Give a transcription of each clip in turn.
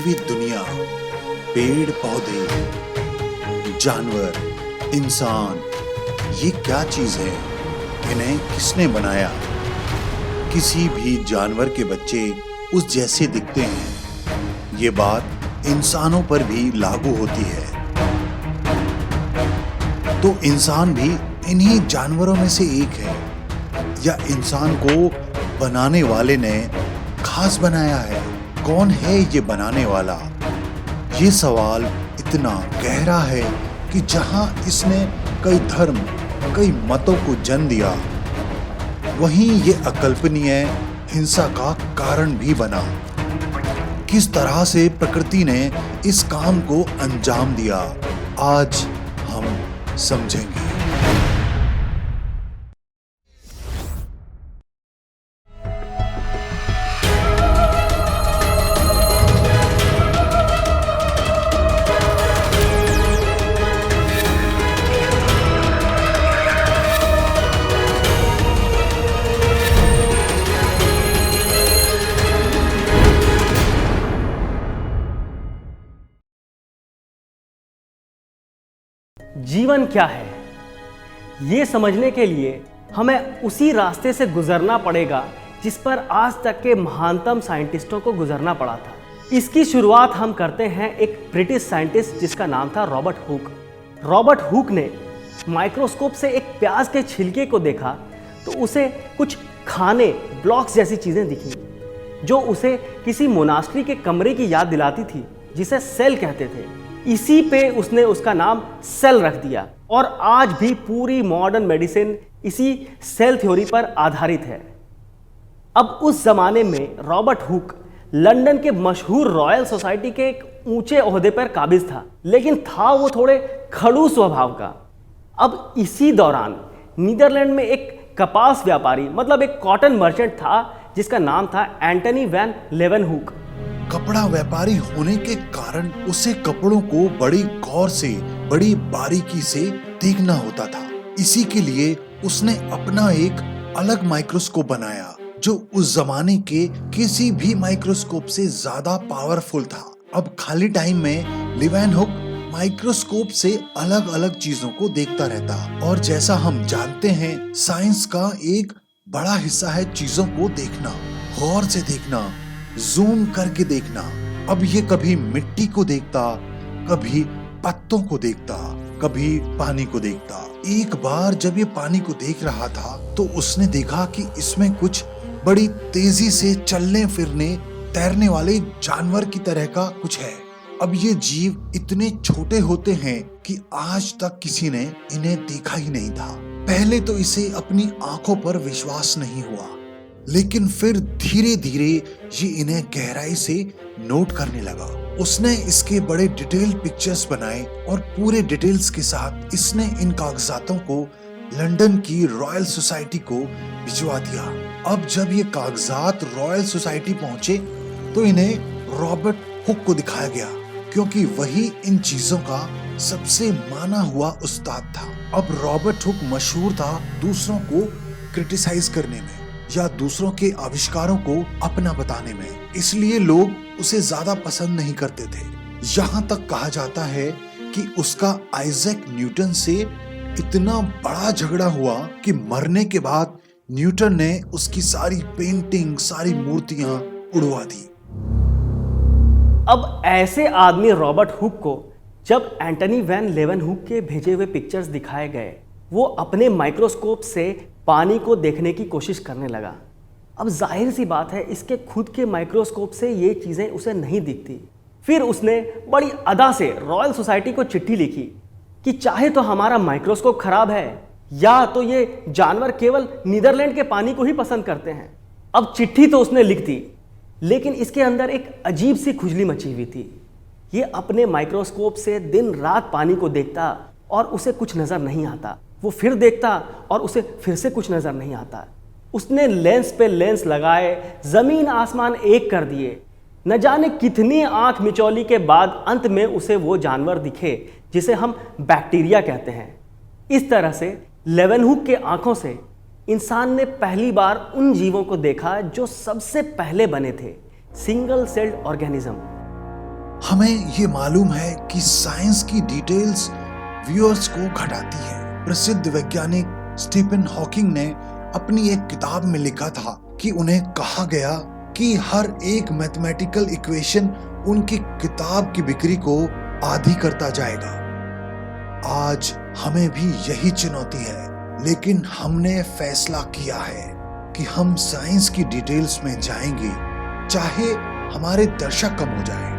जीवित दुनिया, पेड़ पौधे, जानवर, इंसान, ये क्या चीज है? इन्हें किसने बनाया? किसी भी जानवर के बच्चे उस जैसे दिखते हैं। ये बात इंसानों पर भी लागू होती है। तो इंसान भी इन्हीं जानवरों में से एक है, या इंसान को बनाने वाले ने खास बनाया है? कौन है ये बनाने वाला? ये सवाल इतना गहरा है कि जहां इसने कई धर्म, कई मतों को जन्म दिया, वहीं ये अकल्पनीय हिंसा का कारण भी बना। किस तरह से प्रकृति ने इस काम को अंजाम दिया, आज हम समझेंगे। जीवन क्या है, ये समझने के लिए हमें उसी रास्ते से गुजरना पड़ेगा जिस पर आज तक के महानतम साइंटिस्टों को गुजरना पड़ा था। इसकी शुरुआत हम करते हैं एक ब्रिटिश साइंटिस्ट जिसका नाम था रॉबर्ट हुक। रॉबर्ट हुक ने माइक्रोस्कोप से एक प्याज के छिलके को देखा तो उसे कुछ खाने, ब्लॉक्स जैसी चीजें दिखी जो उसे किसी मोनास्ट्री के कमरे की याद दिलाती थी जिसे सेल कहते थे। इसी पे उसने उसका नाम सेल रख दिया और आज भी पूरी मॉडर्न मेडिसिन इसी सेल थ्योरी पर आधारित है। अब उस जमाने में रॉबर्ट हुक लंदन के मशहूर रॉयल सोसाइटी के एक ऊंचे ओहदे पर काबिज था, लेकिन था वो थोड़े खड़ूस स्वभाव का। अब इसी दौरान नीदरलैंड में एक कपास व्यापारी, मतलब एक कॉटन मर्चेंट था जिसका नाम था एंटनी वैन लेeuwenhoek। कपड़ा व्यापारी होने के कारण उसे कपड़ों को बड़ी गौर से, बड़ी बारीकी से देखना होता था। इसी के लिए उसने अपना एक अलग माइक्रोस्कोप बनाया जो उस जमाने के किसी भी माइक्रोस्कोप से ज्यादा पावरफुल था। अब खाली टाइम में लेeuwenhoek माइक्रोस्कोप से अलग अलग चीजों को देखता रहता, और जैसा हम जानते हैं साइंस का एक बड़ा हिस्सा है चीजों को देखना, गौर से देखना, जूम करके देखना। अब ये कभी मिट्टी को देखता, कभी पत्तों को देखता, कभी पानी को देखता। एक बार जब ये पानी को देख रहा था तो उसने देखा कि इसमें कुछ बड़ी तेजी से चलने फिरने, तैरने वाले जानवर की तरह का कुछ है। अब ये जीव इतने छोटे होते हैं कि आज तक किसी ने इन्हें देखा ही नहीं था। पहले तो इसे अपनी आंखों पर विश्वास नहीं हुआ, लेकिन फिर धीरे धीरे ये इन्हें गहराई से नोट करने लगा। उसने इसके बड़े डिटेल पिक्चर्स बनाए और पूरे डिटेल्स के साथ इसने इन कागजातों को लंदन की रॉयल सोसाइटी को भिजवा दिया। अब जब ये कागजात रॉयल सोसाइटी पहुंचे तो इन्हें रॉबर्ट हुक को दिखाया गया, क्योंकि वही इन चीजों का सबसे माना हुआ उस्ताद था। अब रॉबर्ट हुक मशहूर था दूसरों को क्रिटिसाइज करने में या दूसरों के आविष्कारों को अपना बताने में, इसलिए लोग उसे ज्यादा पसंद नहीं करते थे। यहाँ तक कहा जाता है कि उसका आइजैक न्यूटन से इतना बड़ा झगड़ा हुआ कि मरने के बाद न्यूटन ने उसकी सारी पेंटिंग, सारी मूर्तियां उड़वा दी। अब ऐसे आदमी रॉबर्ट हुक को जब एंटनी वैन लेeuwenhoek के भेजे हुए पिक्चर्स दिखाए गए, वो अपने माइक्रोस्कोप से पानी को देखने की कोशिश करने लगा। अब जाहिर सी बात है इसके खुद के माइक्रोस्कोप से ये चीज़ें उसे नहीं दिखती। फिर उसने बड़ी अदा से रॉयल सोसाइटी को चिट्ठी लिखी कि चाहे तो हमारा माइक्रोस्कोप खराब है या तो ये जानवर केवल नीदरलैंड के पानी को ही पसंद करते हैं। अब चिट्ठी तो उसने लिख दी, लेकिन इसके अंदर एक अजीब सी खुजली मची हुई थी। ये अपने माइक्रोस्कोप से दिन रात पानी को देखता और उसे कुछ नज़र नहीं आता। वो फिर देखता और उसे फिर से कुछ नज़र नहीं आता। उसने लेंस पे लेंस लगाए, ज़मीन आसमान एक कर दिए। न जाने कितनी आंख मिचौली के बाद अंत में उसे वो जानवर दिखे जिसे हम बैक्टीरिया कहते हैं। इस तरह से लेeuwenhoek के आंखों से इंसान ने पहली बार उन जीवों को देखा जो सबसे पहले बने थे, सिंगल सेल्ड ऑर्गेनिज्म। हमें ये मालूम है कि साइंस की डिटेल्स व्यूअर्स को घटाती है। प्रसिद्ध वैज्ञानिक स्टीफन हॉकिंग ने अपनी एक किताब में लिखा था कि उन्हें कहा गया कि हर एक मैथमेटिकल इक्वेशन उनकी किताब की बिक्री को आधी करता जाएगा। आज हमें भी यही चुनौती है, लेकिन हमने फैसला किया है कि हम साइंस की डिटेल्स में जाएंगे, चाहे हमारे दर्शक कम हो जाए।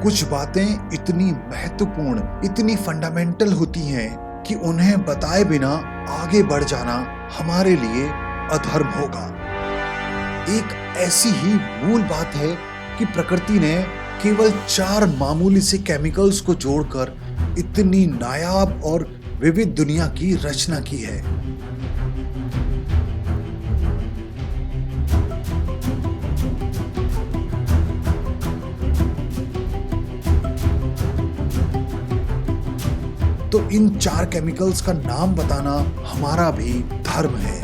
कुछ बातें इतनी महत्वपूर्ण, इतनी फंडामेंटल होती हैं कि उन्हें बताए बिना आगे बढ़ जाना हमारे लिए अधर्म होगा। एक ऐसी ही मूल बात है कि प्रकृति ने केवल 4 मामूली से केमिकल्स को जोड़कर इतनी नायाब और विविध दुनिया की रचना की है। तो इन 4 केमिकल्स का नाम बताना हमारा भी धर्म है।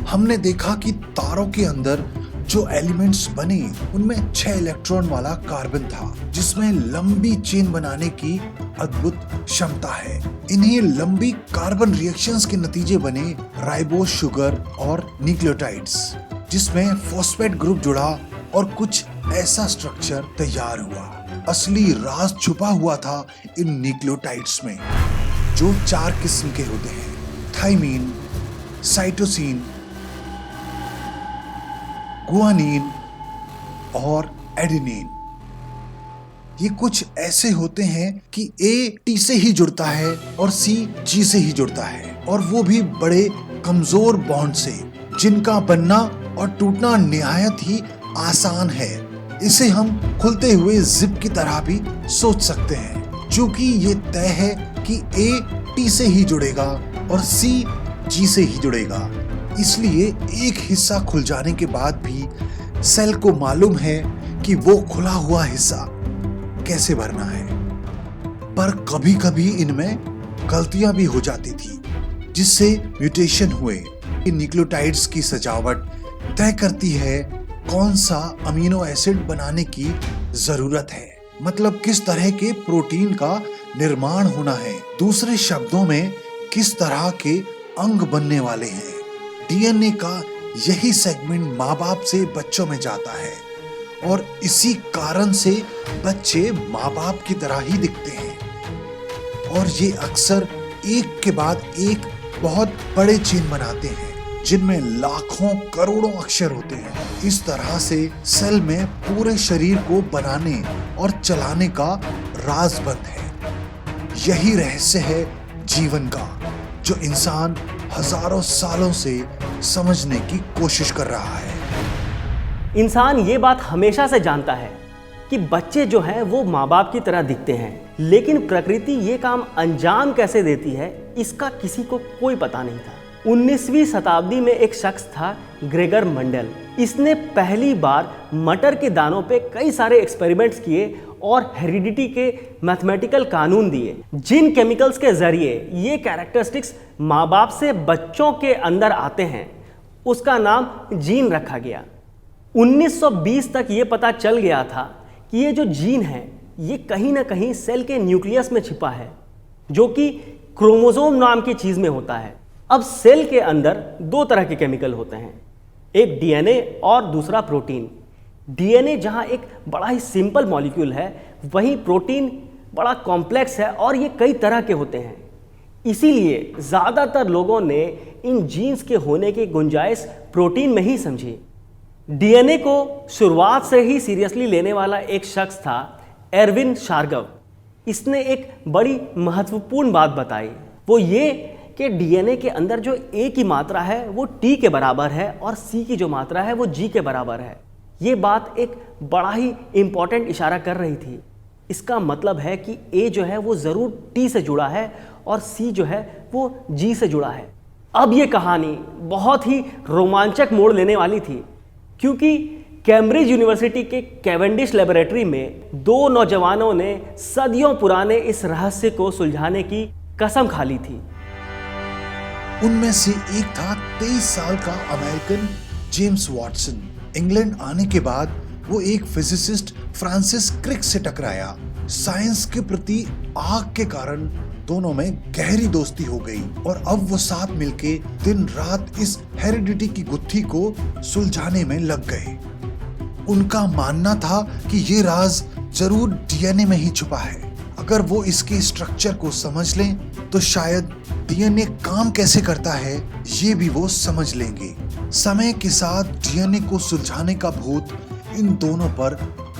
हमने देखा कि तारों के अंदर जो एलिमेंट्स बने उनमें 6 इलेक्ट्रॉन वाला कार्बन था, जिसमें लंबी चेन बनाने की अद्भुत क्षमता है। इन्हीं लंबी कार्बन रिएक्शंस के नतीजे बने राइबोस शुगर और न्यूक्लियोटाइड्स, जिसमें फॉस्फेट ग्रुप जुड़ा और कुछ ऐसा स्ट्रक्चर तैयार हुआ। असली राज छुपा हुआ था इन न्यूक्लियोटाइड्स में, जो 4 किस्म के होते हैं: थाइमीन, साइटोसिन, गुआनिन और एडेनिन। ये कुछ ऐसे होते हैं कि ए टी से ही जुड़ता है और सी जी से ही जुड़ता है, और वो भी बड़े कमजोर बॉन्ड से, जिनका बनना और टूटना निहायत ही आसान है। इसे हम खुलते हुए जिप की तरह भी सोच सकते हैं। चूंकि ये तय है कि ए टी से ही जुड़ेगा और सी जी से ही जुड़ेगा, इसलिए एक हिस्सा खुल जाने के बाद भी सेल को मालूम है कि वो खुला हुआ हिस्सा कैसे भरना है। पर कभी कभी इनमें गलतियां भी हो जाती थी, जिससे म्यूटेशन हुए। न्यूक्लियोटाइड्स की सजावट तय करती है कौन सा अमीनो एसिड बनाने की जरूरत है, मतलब किस तरह के प्रोटीन का निर्माण होना है। दूसरे शब्दों में किस तरह के अंग बनने वाले हैं। डीएनए का यही सेगमेंट माँ बाप से बच्चों में जाता है, और इसी कारण से बच्चे माँ बाप की तरह ही दिखते हैं, और ये अक्सर एक के बाद एक बहुत बड़े चेन बनाते हैं, जिनमें लाखों करोड़ों अक्षर होते हैं। इस तरह से सेल में पूरे शरीर को बनाने और चलाने का राज बंद है। यही रहस्य है जीवन का, जो इंसान हजारों सालों से समझने की कोशिश कर रहा है। इंसान ये बात हमेशा से जानता है कि बच्चे जो हैं वो माँ बाप की तरह दिखते हैं, लेकिन प्रकृति ये काम अंजाम कैसे देती है इसका किसी को कोई पता नहीं था। 19वीं शताब्दी में एक शख्स था ग्रेगर मंडल। इसने पहली बार मटर के दानों पे कई सारे एक्सपेरिमेंट्स किए और हेरिडिटी के मैथमेटिकल कानून दिए, जिन केमिकल्स के जरिए ये कैरेक्टरिस्टिक्स माँ बाप से बच्चों के अंदर आते हैं, उसका नाम जीन रखा गया। 1920 तक ये पता चल गया था कि ये जो जीन है ये कहीं ना कहीं सेल के न्यूक्लियस में छिपा है, जो कि क्रोमोसोम नाम की चीज में होता है। अब सेल के अंदर 2 तरह के केमिकल होते हैं, एक डीएनए और दूसरा प्रोटीन। डीएनए जहां एक बड़ा ही सिंपल मॉलिक्यूल है, वहीं प्रोटीन बड़ा कॉम्प्लेक्स है और ये कई तरह के होते हैं। इसीलिए ज़्यादातर लोगों ने इन जीन्स के होने की गुंजाइश प्रोटीन में ही समझी। डीएनए को शुरुआत से ही सीरियसली लेने वाला एक शख्स था एरविन शार्गव। इसने एक बड़ी महत्वपूर्ण बात बताई, वो ये कि डीएनए के अंदर जो ए की मात्रा है वो टी के बराबर है और सी की जो मात्रा है वो जी के बराबर है। ये बात एक बड़ा ही इंपॉर्टेंट इशारा कर रही थी। इसका मतलब है कि ए जो है वो ज़रूर टी से जुड़ा है और सी जो है वो जी से जुड़ा है। अब ये कहानी बहुत ही रोमांचक मोड़ लेने वाली थी, क्योंकि कैम्ब्रिज यूनिवर्सिटी के कैवेंडिश लेबोरेटरी में 2 नौजवानों ने सदियों पुराने इस रहस्य को सुलझाने की कसम खा ली थी। उनमें से एक था 23 साल का अमेरिकन जेम्स वॉटसन। इंग्लैंड आने के बाद वो एक फिजिसिस्ट फ्रांसिस क्रिक से टकराया। साइंस के प्रति आग के कारण दोनों में गहरी दोस्ती हो गई और अब वो साथ मिलके दिन रात इस हेरिडिटी की गुत्थी को सुलझाने में लग गए। उनका मानना था कि ये राज जरूर डीएनए में ही छुपा है। अगर वो इसके स्ट्रक्चर को समझ लें तो शायद डीएनए काम कैसे करता है ये भी वो समझ लेंगे। समय के साथ डीएनए को सुलझाने का भूत इन दोनों पर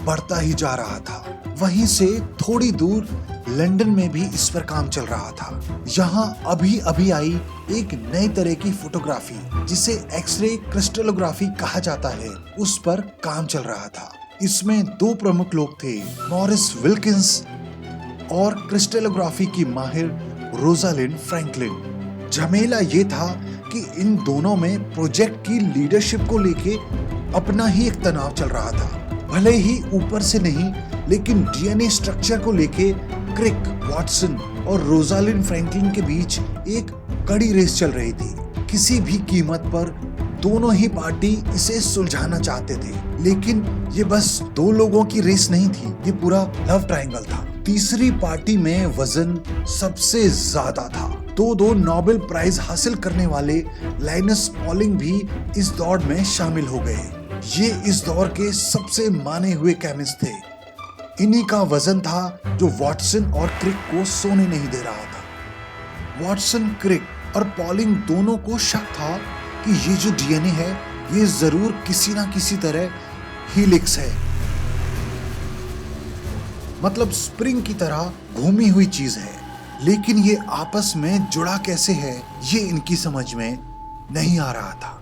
बढ़ता ही जा रहा था। वहीं से थोड़ी दूर लंदन में भी इस पर काम चल रहा था। यहाँ अभी अभी आई एक नई तरह की फोटोग्राफी जिसे एक्सरे क्रिस्टलोग्राफी कहा जाता है, उस पर काम चल रहा था। इसमें दो प्रमुख लोग थे, मॉरिस विल्किंस और क्रिस्टलोग्राफी की माहिर रोजालिंड फ्रैंकलिन। झमेला ये था कि इन दोनों में प्रोजेक्ट की लीडरशिप को लेके अपना ही एक तनाव चल रहा था। भले ही ऊपर से नहीं, लेकिन डीएनए स्ट्रक्चर को लेके क्रिक, वॉटसन और रोजालिंड फ्रैंकलिन के बीच एक कड़ी रेस चल रही थी। किसी भी कीमत पर दोनों ही पार्टी इसे सुलझाना चाहते थे, लेकिन ये बस दो लोगों की रेस नहीं थी, ये पूरा लव ट्रायंगल था। तीसरी पार्टी में वजन सबसे ज्यादा था। दो नोबेल प्राइज हासिल करने वाले लाइनस पॉलिंग भी इस दौड़ में शामिल हो गए। ये इस दौर के सबसे माने हुए केमिस्ट थे। इन्हीं का वजन था जो वॉटसन और क्रिक को सोने नहीं दे रहा था। वॉटसन, क्रिक और पॉलिंग दोनों को शक था कि ये जो डीएनए है ये जरूर किसी ना किसी तरह हीलिक्स है, मतलब स्प्रिंग की तरह घूमी हुई चीज है। लेकिन ये आपस में जुड़ा कैसे है ये इनकी समझ में नहीं आ रहा था।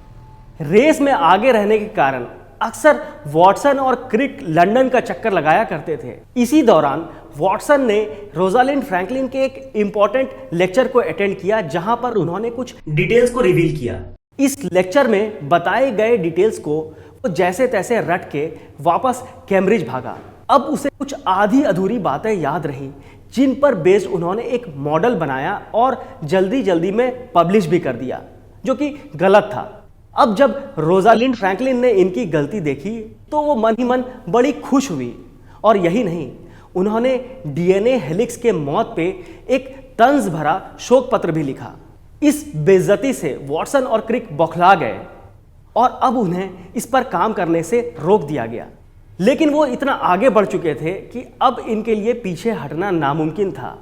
रेस में आगे रहने के कारण अक्सर वॉटसन और क्रिक लंदन का चक्कर लगाया करते थे। इसी दौरान वॉटसन ने रोजालिंड फ्रैंकलिन के एक इम्पॉर्टेंट लेक्चर को अटेंड किया, जहां पर उन्होंने कुछ डिटेल्स को रिवील किया। इस लेक्चर में बताए गए डिटेल्स को वो जैसे तैसे रट के वापस कैम्ब्रिज भागा। अब उसे कुछ आधी अधूरी बातें याद रही, जिन पर बेस्ड उन्होंने एक मॉडल बनाया और जल्दी में पब्लिश भी कर दिया, जो कि गलत था। अब जब रोजालिंड फ्रैंकलिन ने इनकी गलती देखी तो वो मन ही मन बड़ी खुश हुई, और यही नहीं, उन्होंने डीएनए हेलिक्स के मौत पे एक तंज भरा शोक पत्र भी लिखा। इस बेइज्जती से वॉटसन और क्रिक बौखला गए और अब उन्हें इस पर काम करने से रोक दिया गया। लेकिन वो इतना आगे बढ़ चुके थे कि अब इनके लिए पीछे हटना नामुमकिन था।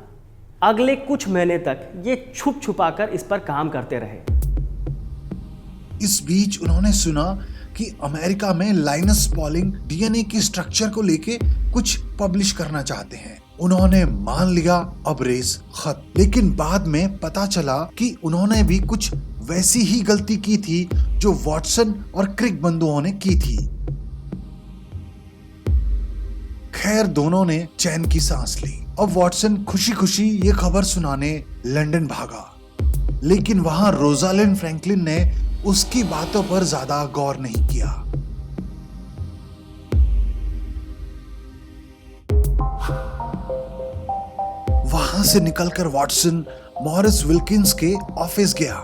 अगले कुछ महीने तक ये छुप छुपा कर इस पर काम करते रहे। इस बीच उन्होंने सुना कि अमेरिका में लाइनस पॉलिंग डीएनए की स्ट्रक्चर को लेके कुछ पब्लिश करना चाहते हैं। उन्होंने मान लिया अब रेस खत्म। लेकिन बाद में पता चला कि उन्होंने भी कुछ वैसी ही गलती की थी जो वॉटसन और क्रिक बंधुओं ने की थी। खैर, दोनों ने चैन की सांस ली। अब वॉटसन खुशी खुशी ये खबर सुनाने लंदन भागा, लेकिन वहां रोजालिंड फ्रैंकलिन ने उसकी बातों पर ज्यादा गौर नहीं किया। वहां से निकलकर वॉटसन मॉरिस विल्किंस के ऑफिस गया,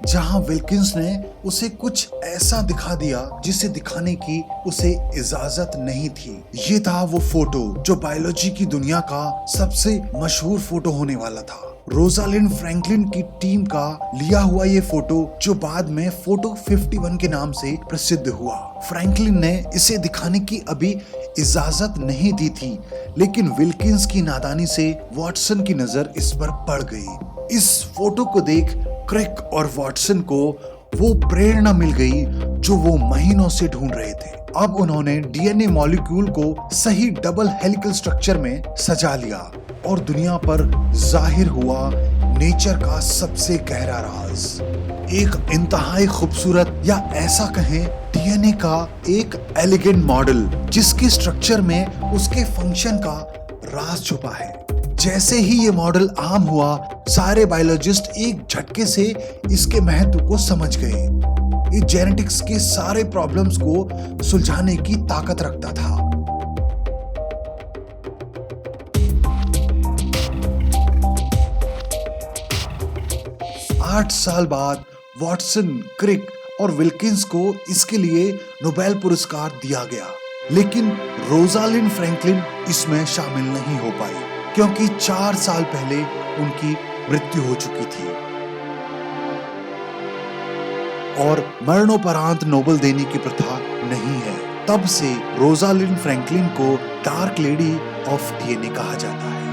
जहां विल्किंस ने उसे कुछ ऐसा दिखा दिया जिसे दिखाने की उसे इजाजत नहीं थी। ये था वो फोटो जो बायोलॉजी की दुनिया का सबसे मशहूर फोटो होने वाला था। रोजालिंड फ्रैंकलिन की टीम का लिया हुआ ये फोटो, जो बाद में फोटो 51 के नाम से प्रसिद्ध हुआ। फ्रैंकलिन ने इसे दिखाने की अभी इजाजत नहीं दी थी, लेकिन विल्किंस की नादानी से वॉटसन की नजर इस पर पड़ गई। इस फोटो को देख क्रिक और वॉटसन को वो प्रेरणा मिल गई जो वो महीनों से ढूंढ रहे थे। अब उन्होंने डीएनए मॉलिक्यूल को सही डबल हेलिकल स्ट्रक्चर में सजा लिया और दुनिया पर जाहिर हुआ नेचर का सबसे गहरा राज, एक इंतहाई खूबसूरत या ऐसा कहें डीएनए का एक एलिगेंट मॉडल, जिसके स्ट्रक्चर में उसके फंक्शन का राज छुपा है। जैसे ही ये मॉडल आम हुआ, सारे बायोलॉजिस्ट एक झटके से इसके महत्व को समझ गए। ये जेनेटिक्स के सारे प्रॉब्लम्स को सुलझाने की ताकत रखता था। आठ साल बाद वॉटसन, क्रिक और विल्किंस को इसके लिए नोबेल पुरस्कार दिया गया। लेकिन रोजालिंड फ्रैंकलिन इसमें शामिल नहीं हो पाई क्योंकि 4 साल पहले उनकी मृत्यु हो चुकी थी और मरणोपरांत नोबेल देने की प्रथा नहीं है। तब से रोजालिंड फ्रैंकलिन को डार्क लेडी ऑफ डीएनए कहा जाता है।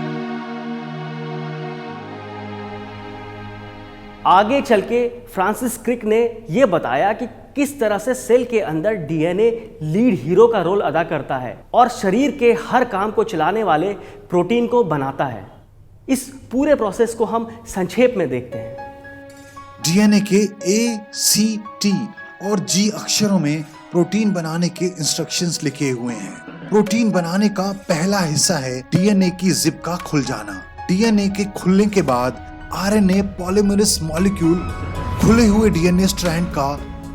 आगे चल के फ्रांसिस क्रिक ने यह बताया कि किस तरह से सेल के अंदर डीएनए लीड हीरो का रोल अदा करता है और शरीर के हर काम को चलाने वाले प्रोटीन को बनाता है। इस पूरे प्रोसेस को हम संक्षेप में देखते हैं। डीएनए के ए, सी, टी और जी अक्षरों में प्रोटीन बनाने के इंस्ट्रक्शंस लिखे हुए हैं। प्रोटीन बनाने का पहला हिस्सा है डीएनए की जिप का खुल जाना। डीएनए के खुलने के बाद आरएनए पॉलीमरेज मॉलिक्यूल खुले हुए डीएनए स्ट्रैंड का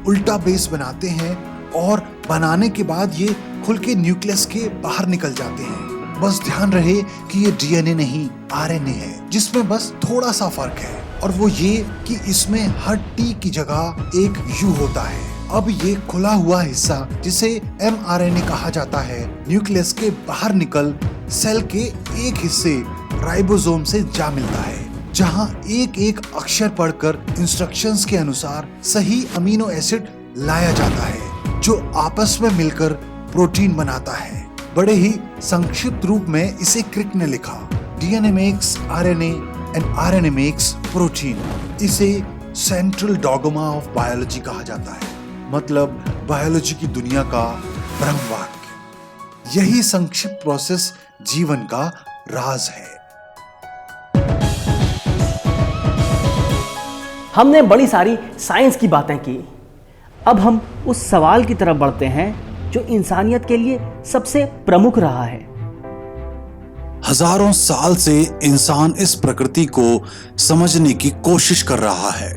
उल्टा बेस बनाते हैं और बनाने के बाद ये खुल के न्यूक्लियस के बाहर निकल जाते हैं। बस ध्यान रहे कि ये डीएनए नहीं आरएनए है, जिसमें बस थोड़ा सा फर्क है और वो ये कि इसमें हर टी की जगह एक यू होता है। अब ये खुला हुआ हिस्सा जिसे एमआरएनए कहा जाता है न्यूक्लियस के बाहर निकल सेल के एक हिस्से राइबोसोम से जा मिलता है, जहां एक एक अक्षर पढ़कर इंस्ट्रक्शंस के अनुसार सही अमीनो एसिड लाया जाता है जो आपस में मिलकर प्रोटीन बनाता है। बड़े ही संक्षिप्त रूप में इसे क्रिक ने लिखा, DNA makes RNA and RNA makes protein. इसे सेंट्रल डॉगमा ऑफ बायोलॉजी कहा जाता है, मतलब बायोलॉजी की दुनिया का ब्रह्म वाक्य। यही संक्षिप्त प्रोसेस जीवन का राज है। हमने बड़ी सारी साइंस की बातें की। अब हम उस सवाल की तरफ बढ़ते हैं जो इंसानियत के लिए सबसे प्रमुख रहा है। हजारों साल से इंसान इस प्रकृति को समझने की कोशिश कर रहा है।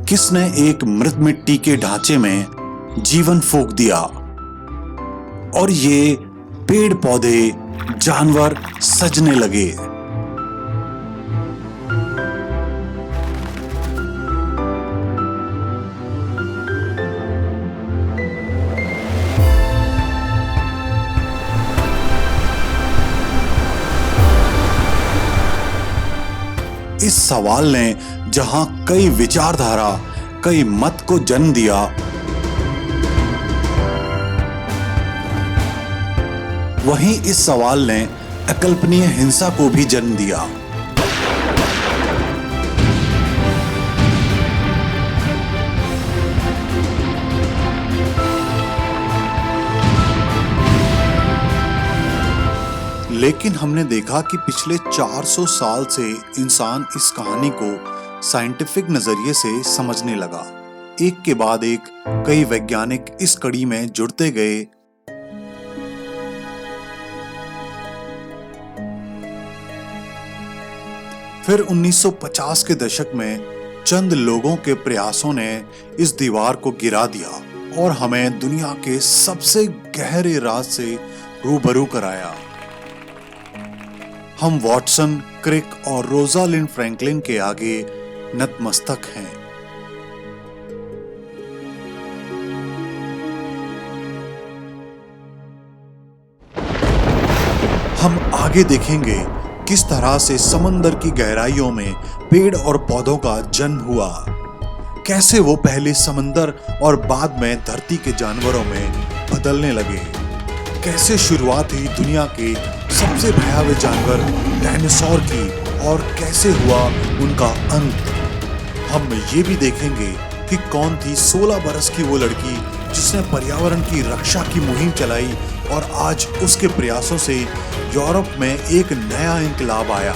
किसने एक मृत मिट्टी के ढांचे में जीवन फूंक दिया और ये पेड़ पौधे जानवर सजने लगे। इस सवाल ने जहां कई विचारधारा, कई मत को जन्म दिया, वहीं इस सवाल ने अकल्पनीय हिंसा को भी जन्म दिया। लेकिन हमने देखा कि पिछले 400 साल से इंसान इस कहानी को साइंटिफिक नजरिए से समझने लगा। एक के बाद एक कई वैज्ञानिक इस कड़ी में जुड़ते गए। फिर 1950 के दशक में चंद लोगों के प्रयासों ने इस दीवार को गिरा दिया और हमें दुनिया के सबसे गहरे राज से रूबरू कराया। हम वॉटसन, क्रिक और रोजालिंड फ्रैंकलिन के आगे नतमस्तक हैं। हम आगे देखेंगे किस तरह से समंदर की गहराइयों में पेड़ और पौधों का जन्म हुआ, कैसे वो पहले समंदर और बाद में धरती के जानवरों में बदलने लगे, कैसे शुरुआत हुई दुनिया के सबसे भयावह जानवर डायनासोर की और कैसे हुआ उनका अंत। हम ये भी देखेंगे कि कौन थी 16 बरस की वो लड़की जिसने पर्यावरण की रक्षा की मुहिम चलाई और आज उसके प्रयासों से यूरोप में एक नया इंकलाब आया।